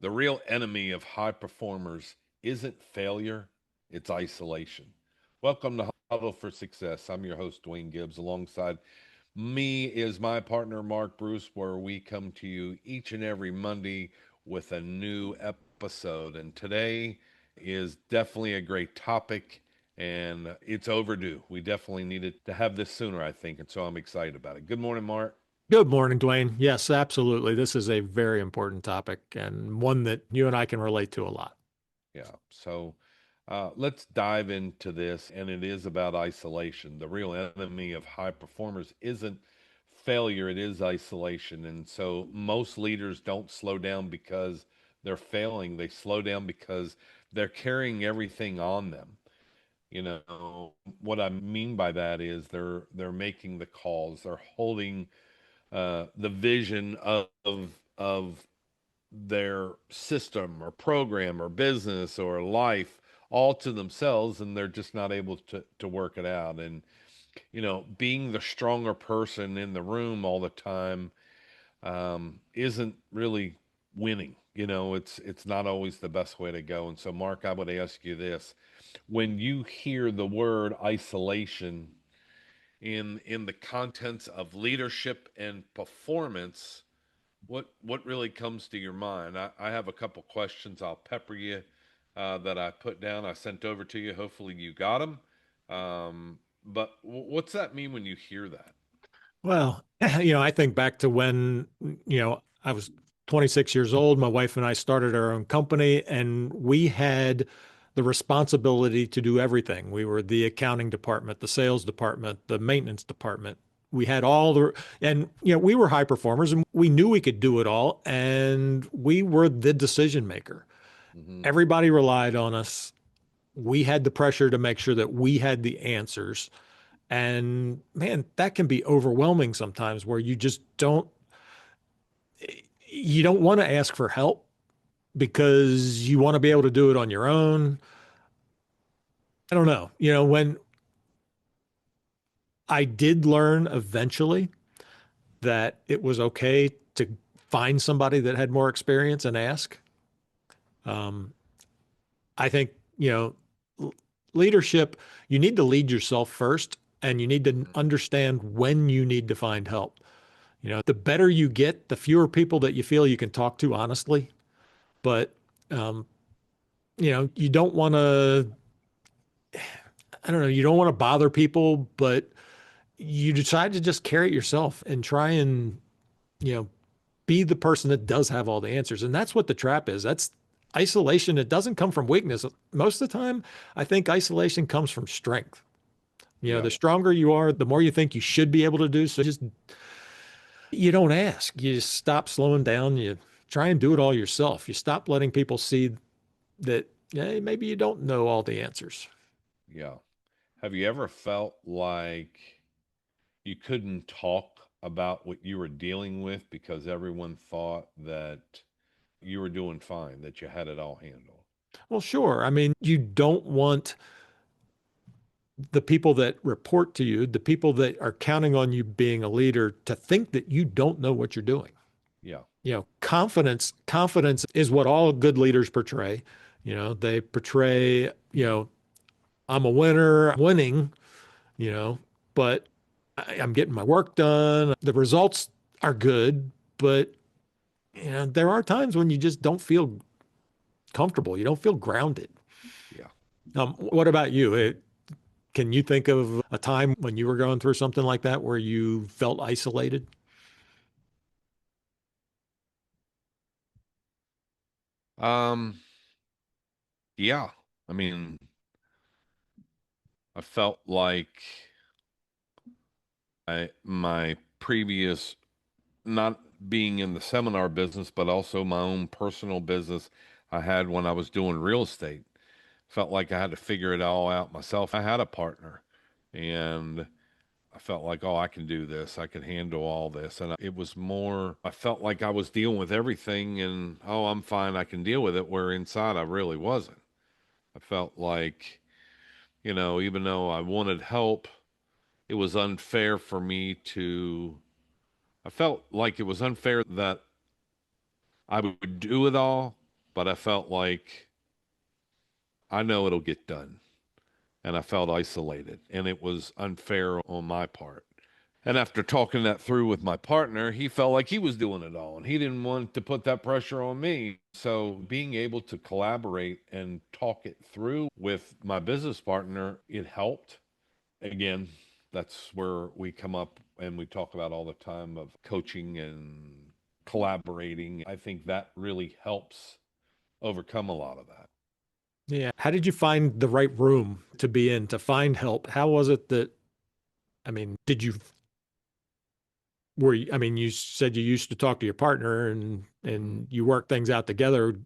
The real enemy of high performers isn't failure, it's isolation. Welcome to Huddle for Success. I'm your host, Dwayne Gibbs. Alongside me is my partner, Mark Bruce, where we come to you each and every Monday with a new episode. And today is definitely a great topic, and it's overdue. We definitely needed to have this sooner, I think. And so I'm excited about it. Good morning, Mark. Good morning, Dwayne. Yes, absolutely. This is a very important topic and one that you and I can relate to a lot. Yeah. Let's dive into this, and it is about isolation. The real enemy of high performers isn't failure, it is isolation. And so most leaders don't slow down because they're failing, they slow down because they're carrying everything on them. You know, what I mean by that is they're making the calls, they're holding the vision of their system or program or business or life all to themselves, and they're just not able to work it out. And being the stronger person in the room all the time isn't really winning. It's not always the best way to go. And so, Mark, I would ask you this: when you hear the word isolation in the contents of leadership and performance, what really comes to your mind? I have a couple questions I'll pepper you that I put down. I sent over to you. Hopefully you got them. But what's that mean when you hear that? Well, I think back to when, I was 26 years old. My wife and I started our own company, and we had the responsibility to do everything. We were the accounting department, the sales department, the maintenance department. We had all the, and, we were high performers and we knew we could do it all. And we were the decision maker. Hmm. Everybody relied on us. We had the pressure to make sure that we had the answers. And man, that can be overwhelming sometimes where you don't want to ask for help because you want to be able to do it on your own. I don't know. When I did learn eventually that it was okay to find somebody that had more experience and ask. Um, I think, leadership, you need to lead yourself first and you need to understand when you need to find help. The better you get, the fewer people that you feel you can talk to honestly. But, um, you don't want to, I don't know, you don't want to bother people, but you decide to just carry it yourself and try and, you know, be the person that does have all the answers. And that's what the trap is. That's isolation. It doesn't come from weakness. Most of the time, I think isolation comes from strength. Yeah. The stronger you are, the more you think you should be able to do. So just, you don't ask. You just stop slowing down. You try and do it all yourself. You stop letting people see that, hey, maybe you don't know all the answers. Yeah. Have you ever felt like you couldn't talk about what you were dealing with because everyone thought that you were doing fine, that you had it all handled? Well, sure. I mean, you don't want the people that report to you, the people that are counting on you being a leader, to think that you don't know what you're doing. Yeah. Confidence is what all good leaders portray. They portray, I'm a winner, I'm winning, you know, but I'm getting my work done. The results are good, but there are times when you just don't feel comfortable. You don't feel grounded. Yeah. What about you? Can you think of a time when you were going through something like that where you felt isolated? Um, yeah. I mean, I felt like my previous, not being in the seminar business, but also my own personal business I had when I was doing real estate, felt like I had to figure it all out myself. I had a partner, and I felt like, oh, I can do this. I can handle all this. And it was more, I felt like I was dealing with everything and, oh, I'm fine. I can deal with it. Where inside I really wasn't. I felt like, even though I wanted help, it was unfair for me to, I felt like it was unfair that I would do it all but I felt like I know it'll get done. And I felt isolated, and it was unfair on my part. And after talking that through with my partner, he felt like he was doing it all and he didn't want to put that pressure on me. So, being able to collaborate and talk it through with my business partner, it helped. Again, that's where we come up and we talk about all the time of coaching and collaborating. I think that really helps overcome a lot of that. Yeah. How did you find the right room to be in to find help? How was it that, I mean, did you, were you, I mean, you said you used to talk to your partner Mhm. and you work things out together.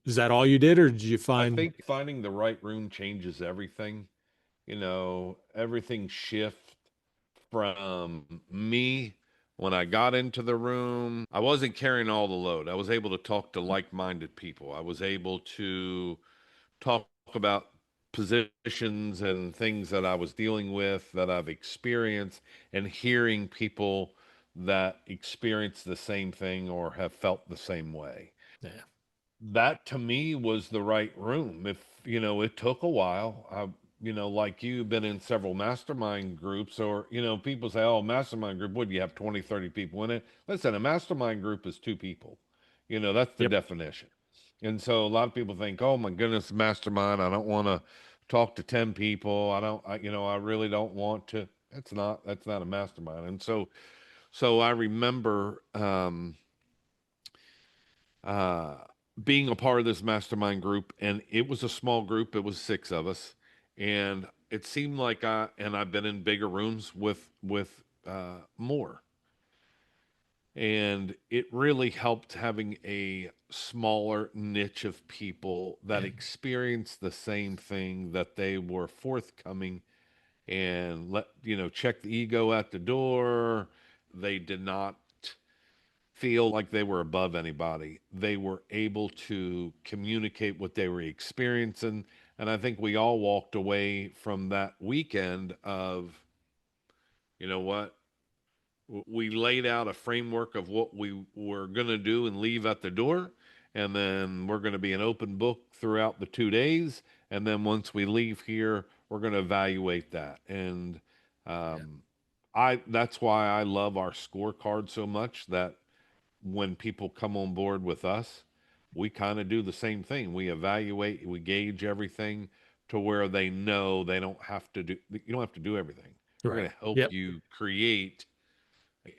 Is that all you did, or did you I find, think finding the right room changes everything. Everything shift from me when I got into the room. I wasn't carrying all the load. I was able to talk to like-minded people. I was able to talk about positions and things that I was dealing with that I've experienced and hearing people that experience the same thing or have felt the same way. yeah, That to me was the right room. It took a while. Like you've been in several mastermind groups, or, people say, oh, mastermind group, would you have 20, 30 people in it? Listen, a mastermind group is two people. That's the yep, definition. And so a lot of people think, oh my goodness, mastermind, I don't want to talk to 10 people. I really don't want to. That's not a mastermind. And so I remember, uh, being a part of this mastermind group, and it was a small group. It was six of us, and it seemed like I've been in bigger rooms with more, and it really helped having a smaller niche of people that experienced the same thing, that they were forthcoming and check the ego at the door. They did not feel like they were above anybody. They were able to communicate what they were experiencing. And I think we all walked away from that weekend of, you know what? We laid out a framework of what we were going to do and leave at the door. And then we're going to be an open book throughout the 2 days. And then once we leave here, we're going to evaluate that. And yeah, um, that's why I love our scorecard so much, that when people come on board with us, we kind of do the same thing. We evaluate, we gauge everything to where they know they don't have to do, you don't have to do everything. We're right, going to help yep. you create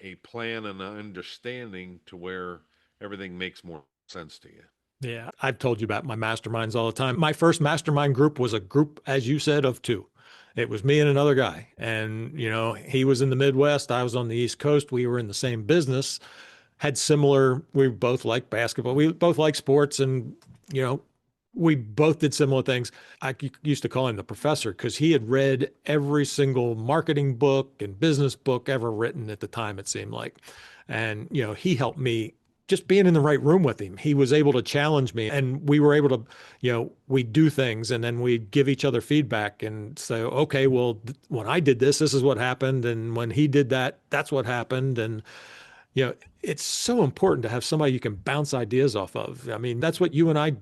a plan and an understanding to where everything makes more sense to you. Yeah, I've told you about my masterminds all the time. My first mastermind group was a group, as you said, of two. It was me and another guy. And, he was in the Midwest, I was on the East Coast. We were in the same business, had similar, we both liked basketball. We both liked sports and, you know, we both did similar things. I used to call him the professor because he had read every single marketing book and business book ever written at the time, it seemed like. And, he helped me just being in the right room with him. He was able to challenge me and we were able to, we'd do things and then we'd give each other feedback and say, okay, well, when I did this, this is what happened. And when he did that, that's what happened. And, you know, it's so important to have somebody you can bounce ideas off of. I mean, that's what you and I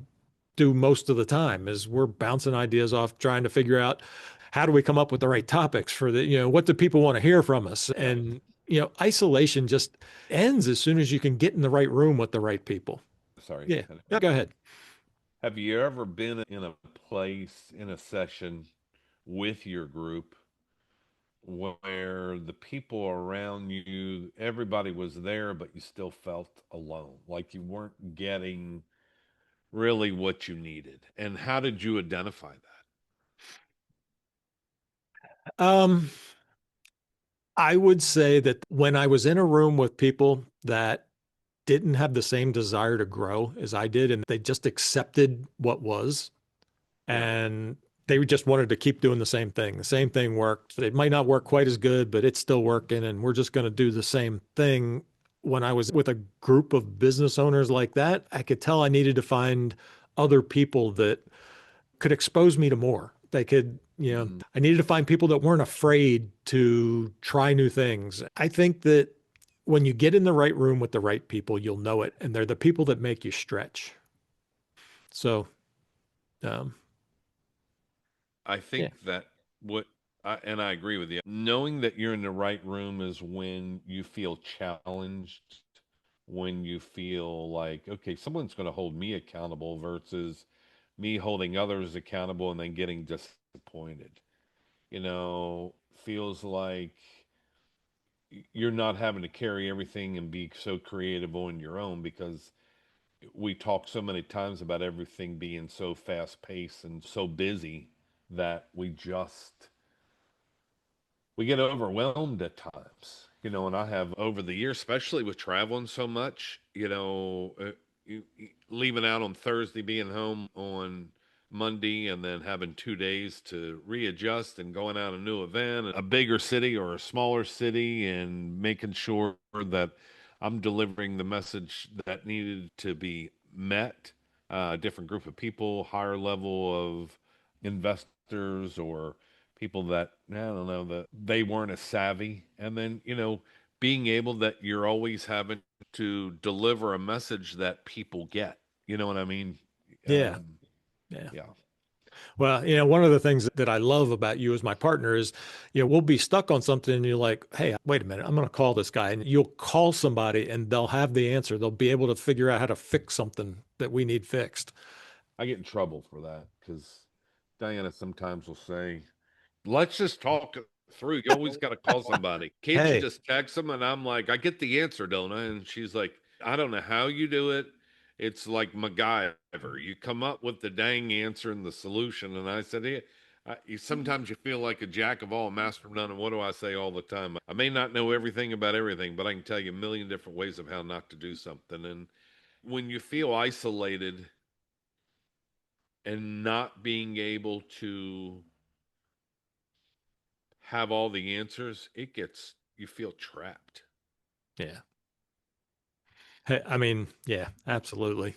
do most of the time is we're bouncing ideas off, trying to figure out how do we come up with the right topics for what do people want to hear from us? Right. And, isolation just ends as soon as you can get in the right room with the right people. Sorry. Yeah. Yeah, go ahead. Have you ever been in a place, in a session with your group, where the people around you, everybody was there, but you still felt alone, like you weren't getting really what you needed? And how did you identify that? Um, I would say that when I was in a room with people that didn't have the same desire to grow as I did, and they just accepted what was, Yeah. and they just wanted to keep doing the same thing. The same thing worked. It might not work quite as good, but it's still working, and we're just going to do the same thing. When I was with a group of business owners like that, I could tell I needed to find other people that could expose me to more. They could, Mhm. I needed to find people that weren't afraid to try new things. I think that when you get in the right room with the right people, you'll know it. And they're the people that make you stretch. So, um, I yeah, think that what and I agree with you. Knowing that you're in the right room is when you feel challenged, when you feel like, okay, someone's going to hold me accountable versus me holding others accountable and then getting disappointed. Feels like you're not having to carry everything and be so creative on your own because we talk so many times about everything being so fast paced and so busy that we get overwhelmed at times, and I have over the years, especially with traveling so much, leaving out on Thursday, being home on Monday, and then having 2 days to readjust and going out a new event, a bigger city or a smaller city, and making sure that I'm delivering the message that needed to be met. A different group of people, higher level of investors or people that I don't know that they weren't as savvy, and then being able that you're always having to deliver a message that people get. You know what I mean? yeah, Um, yeah. yeah, Well, one of the things that I love about you as my partner is, we'll be stuck on something and you're like, hey, wait a minute, I'm going to call this guy. And you'll call somebody and they'll have the answer. They'll be able to figure out how to fix something that we need fixed. I get in trouble for that because Diana sometimes will say, let's just talk it through. You always got to call somebody. Can't you Hey, just text them? And I'm like, I get the answer, don't I? And she's like, I don't know how you do it. It's like MacGyver. You come up with the dang answer and the solution. And I said, yeah, sometimes you feel like a jack of all, master of none. And what do I say all the time? I may not know everything about everything, but I can tell you a million different ways of how not to do something. And when you feel isolated and not being able to have all the answers, you feel trapped. yeah. Hey, I mean, yeah, absolutely.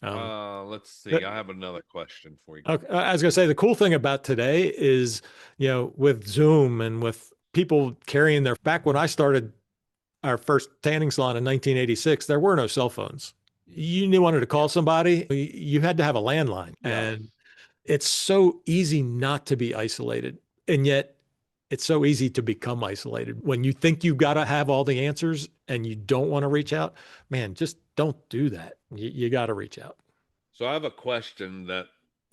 Um, Let's see. that, I have another question for you. okay, I was going to say the cool thing about today is, with Zoom and with people carrying their, back when I started our first tanning salon in 1986, there were no cell phones. You wanted to call somebody, you had to have a landline. Yeah. And it's so easy not to be isolated. And yet it's so easy to become isolated. When you think you've got to have all the answers and you don't want to reach out, man, just don't do that. You got to reach out. So I have a question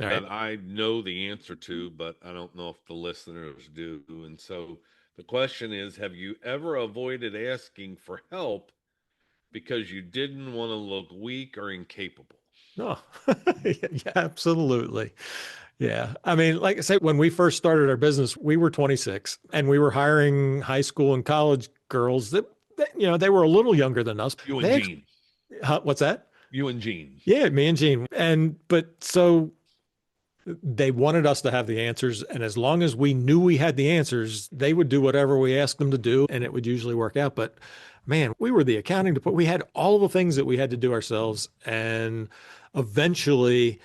All that right. I know the answer to, but I don't know if the listeners do. And so the question is, have you ever avoided asking for help because you didn't want to look weak or incapable? No, yeah, absolutely. Yeah. I mean, like I say, when we first started our business, we were 26 and we were hiring high school and college girls that they were a little younger than us. You and They, Gene. what's that? You and Gene. Yeah, me and Gene. But so they wanted us to have the answers. And as long as we knew we had the answers, they would do whatever we asked them to do and it would usually work out. But man, we were the accounting department. We had all the things that we had to do ourselves. And eventually,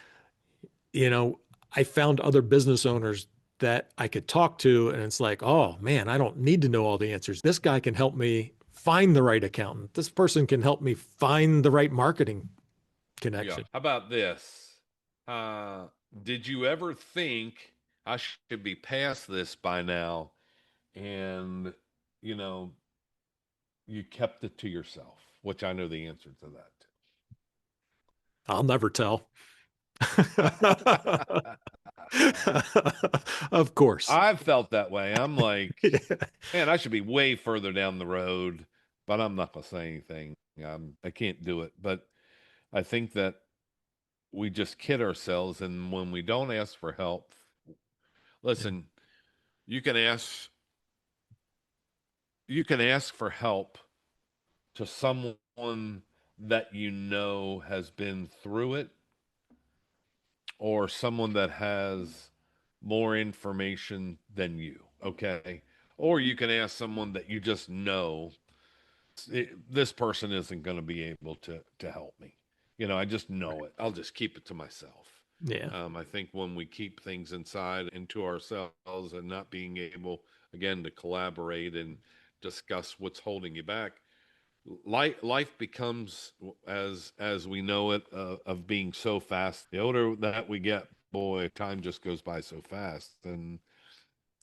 you know, I found other business owners that I could talk to. And it's like, oh man, I don't need to know all the answers. This guy can help me find the right accountant. This person can help me find the right marketing Yeah. connection. How about this? Uh, did you ever think I should be past this by now? And, you know, you kept it to yourself, which I know the answer to I'll never tell. that. Of course. I've felt that way. I'm like, Yeah. man, I should be way further down the road, but I'm not going to say anything. I can't do it. But I think that we just kid ourselves. And when we don't ask for help, Yeah. listen, you can ask, you can ask for help to someone that you know has been through it or someone that has more information than you, okay? Or you can ask someone that you just know this person isn't going to be able to help me. I just know it. I'll just keep it to myself. Yeah. I think when we keep things inside into ourselves and not being able, again, to collaborate and discuss what's holding you back, life becomes, as we know it, of being so fast. The older that we get, boy, time just goes by so fast. And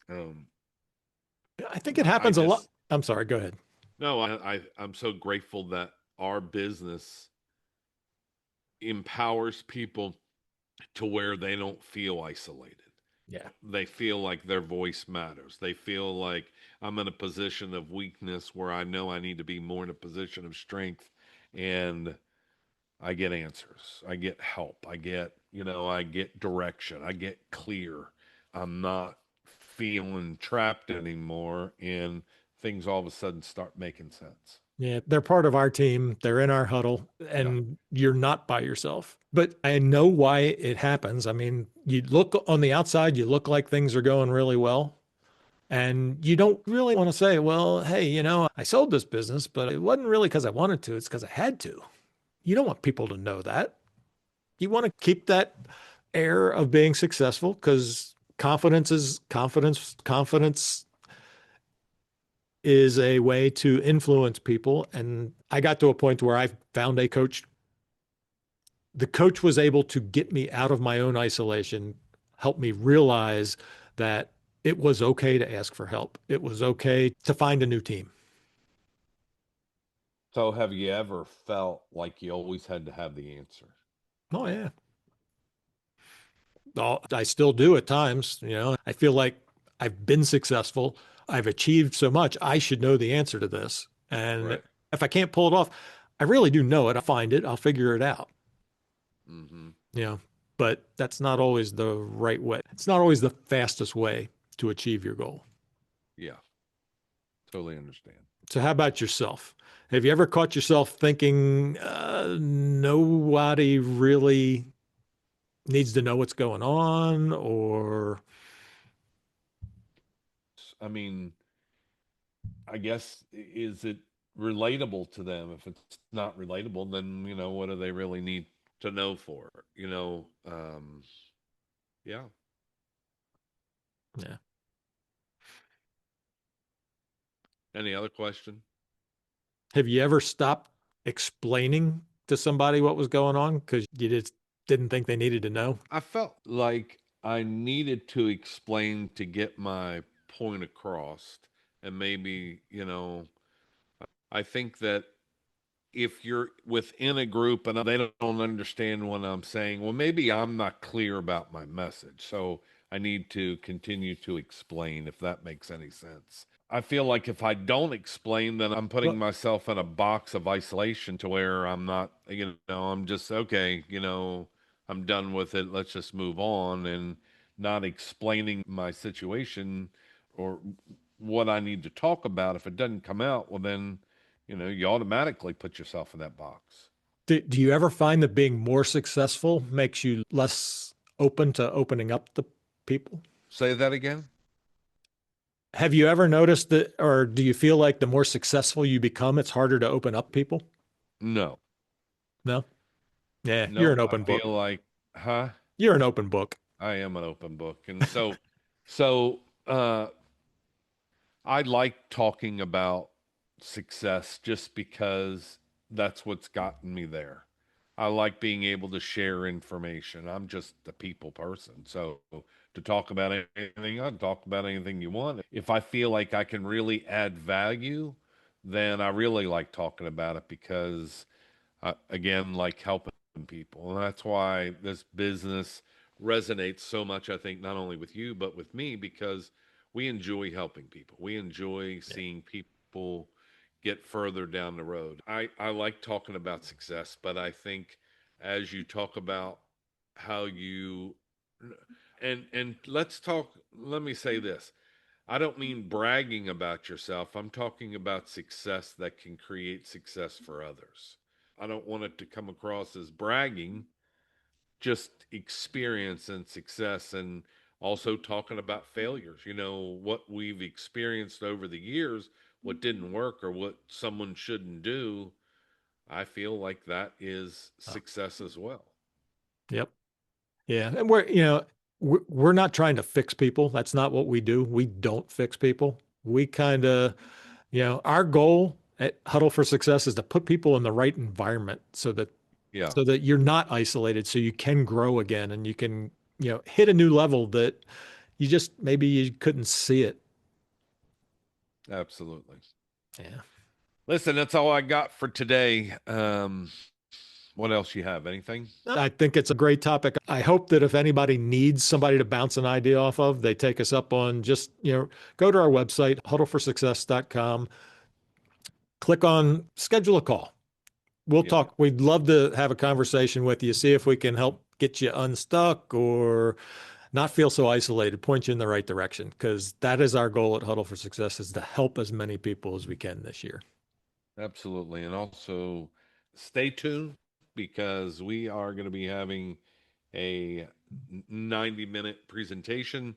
um, I think it I happens a lot. just I'm sorry, go ahead. no, I'm so grateful that our business empowers people to where they don't feel isolated. Yeah. They feel like their voice matters. They feel like I'm in a position of weakness where I know I need to be more in a position of strength, and I get answers. I get help. I get direction. I get clear. I'm not feeling trapped anymore, and things all of a sudden start making sense. Yeah, they're part of our team. They're in our huddle, Yeah. and you're not by yourself. But I know why it happens. I mean, you look on the outside, you look like things are going really well. And you don't really want to say, well, hey, I sold this business, but it wasn't really because I wanted to. It's because I had to. You don't want people to know that. You want to keep that air of being successful because confidence is confidence. Confidence is a way to influence people. And I got to a point where I found a coach. The coach was able to get me out of my own isolation, help me realize that it was okay to ask for help. It was okay to find a new team. So, have you ever felt like you always had to have the answer? Oh, yeah. I still do at times. I feel like I've been successful. I've achieved so much. I should know the answer to this. And Right. if I can't pull it off, I really do know it. I'll find it. I'll figure it out. Mm-hmm. You know, but that's not always the right way. It's not always the fastest way to achieve your goal. Yeah. Totally understand. So, how about yourself? Have you ever caught yourself thinking nobody really needs to know what's going on? Or, I mean, I guess, is it relatable to them? If it's not relatable, then what do they really need to know for? Yeah. yeah. Any other question? Have you ever stopped explaining to somebody what was going on because you just didn't think they needed to know? I felt like I needed to explain to get my point across, and maybe, I think that if you're within a group and they don't understand what I'm saying, well, maybe I'm not clear about my message. So I need to continue to explain, if that makes any sense. I feel like if I don't explain, then I'm putting Well, myself in a box of isolation to where I'm not, I'm just, okay, I'm done with it. Let's just move on, and not explaining my situation or what I need to talk about. If it doesn't come out, well, then you automatically put yourself in that box. do you ever find that being more successful makes you less open to opening up to people? Say that again? Have you ever noticed that, or do you feel like the more successful you become, it's harder to open up people? No. No? Yeah, you're Nope. an I open book. feel like, huh? You're an open book. I am an open book. And so I like talking about success just because that's what's gotten me there. I like being able to share information. I'm just a people person. So to talk about anything, I can talk about anything you want. If I feel like I can really add value, then I really like talking about it, because again, like helping people. And that's why this business resonates so much, I think, not only with you, but with me, because we enjoy helping people. We enjoy Yeah. seeing people get further down the road. I like talking about success, but I think as you talk about how you, and let's talk, let me say this. I don't mean bragging about yourself. I'm talking about success that can create success for others. I don't want it to come across as bragging, just experience and success, and also talking about failures. What we've experienced over the years, what didn't work or what someone shouldn't do. I feel like that is Oh, success as well. yep. Yeah. And we're not trying to fix people. That's not what we do. We don't fix people. We kind of, our goal Huddle for Success is to put people in the right environment Yeah, so that you're not isolated, so you can grow again and you can, hit a new level that maybe you couldn't see it. absolutely. Yeah. Listen, that's all I got for today. What else you have? Anything? I think it's a great topic. I hope that if anybody needs somebody to bounce an idea off of, they take us up on just, go to our website, huddleforsuccess.com, click on schedule a call. We'll Yeah, talk. We'd love to have a conversation with you, see if we can help get you unstuck or not feel so isolated, point you in the right direction, because that is our goal at Huddle for Success, is to help as many people as we can this year. absolutely. And also stay tuned because we are going to be having a 90-minute presentation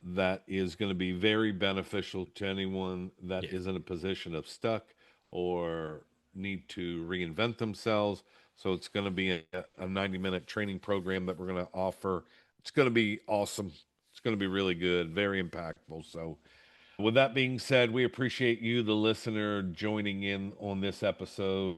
that is going to be very beneficial to anyone that Yeah. is in a position of stuck or need to reinvent themselves. So it's going to be a 90-minute training program that we're going to offer. It's going to be awesome. It's going to be really good, very impactful. So with that being said, we appreciate you, the listener, joining in on this episode,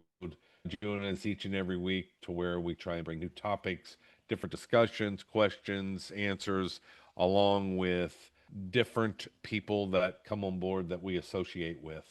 joining us each and every week to where we try and bring new topics, different discussions, questions, answers, along with different people that come on board that we associate with.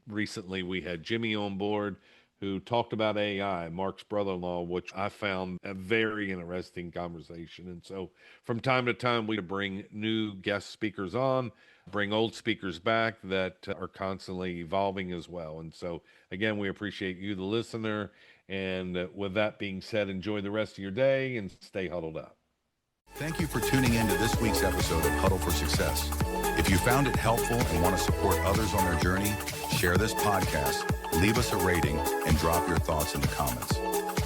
Recently, we had Jimmy on board who talked about AI, Mark's brother-in-law, which I found a very interesting conversation. And so from time to time, we bring new guest speakers on, bring old speakers back that are constantly evolving as well. And so, again, we appreciate you, the listener. And with that being said, enjoy the rest of your day and stay huddled up. Thank you for tuning in to this week's episode of Huddle for Success. If you found it helpful and want to support others on their journey, share this podcast, leave us a rating, and drop your thoughts in the comments.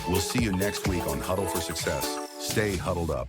We'll see you next week on Huddle for Success. Stay huddled up.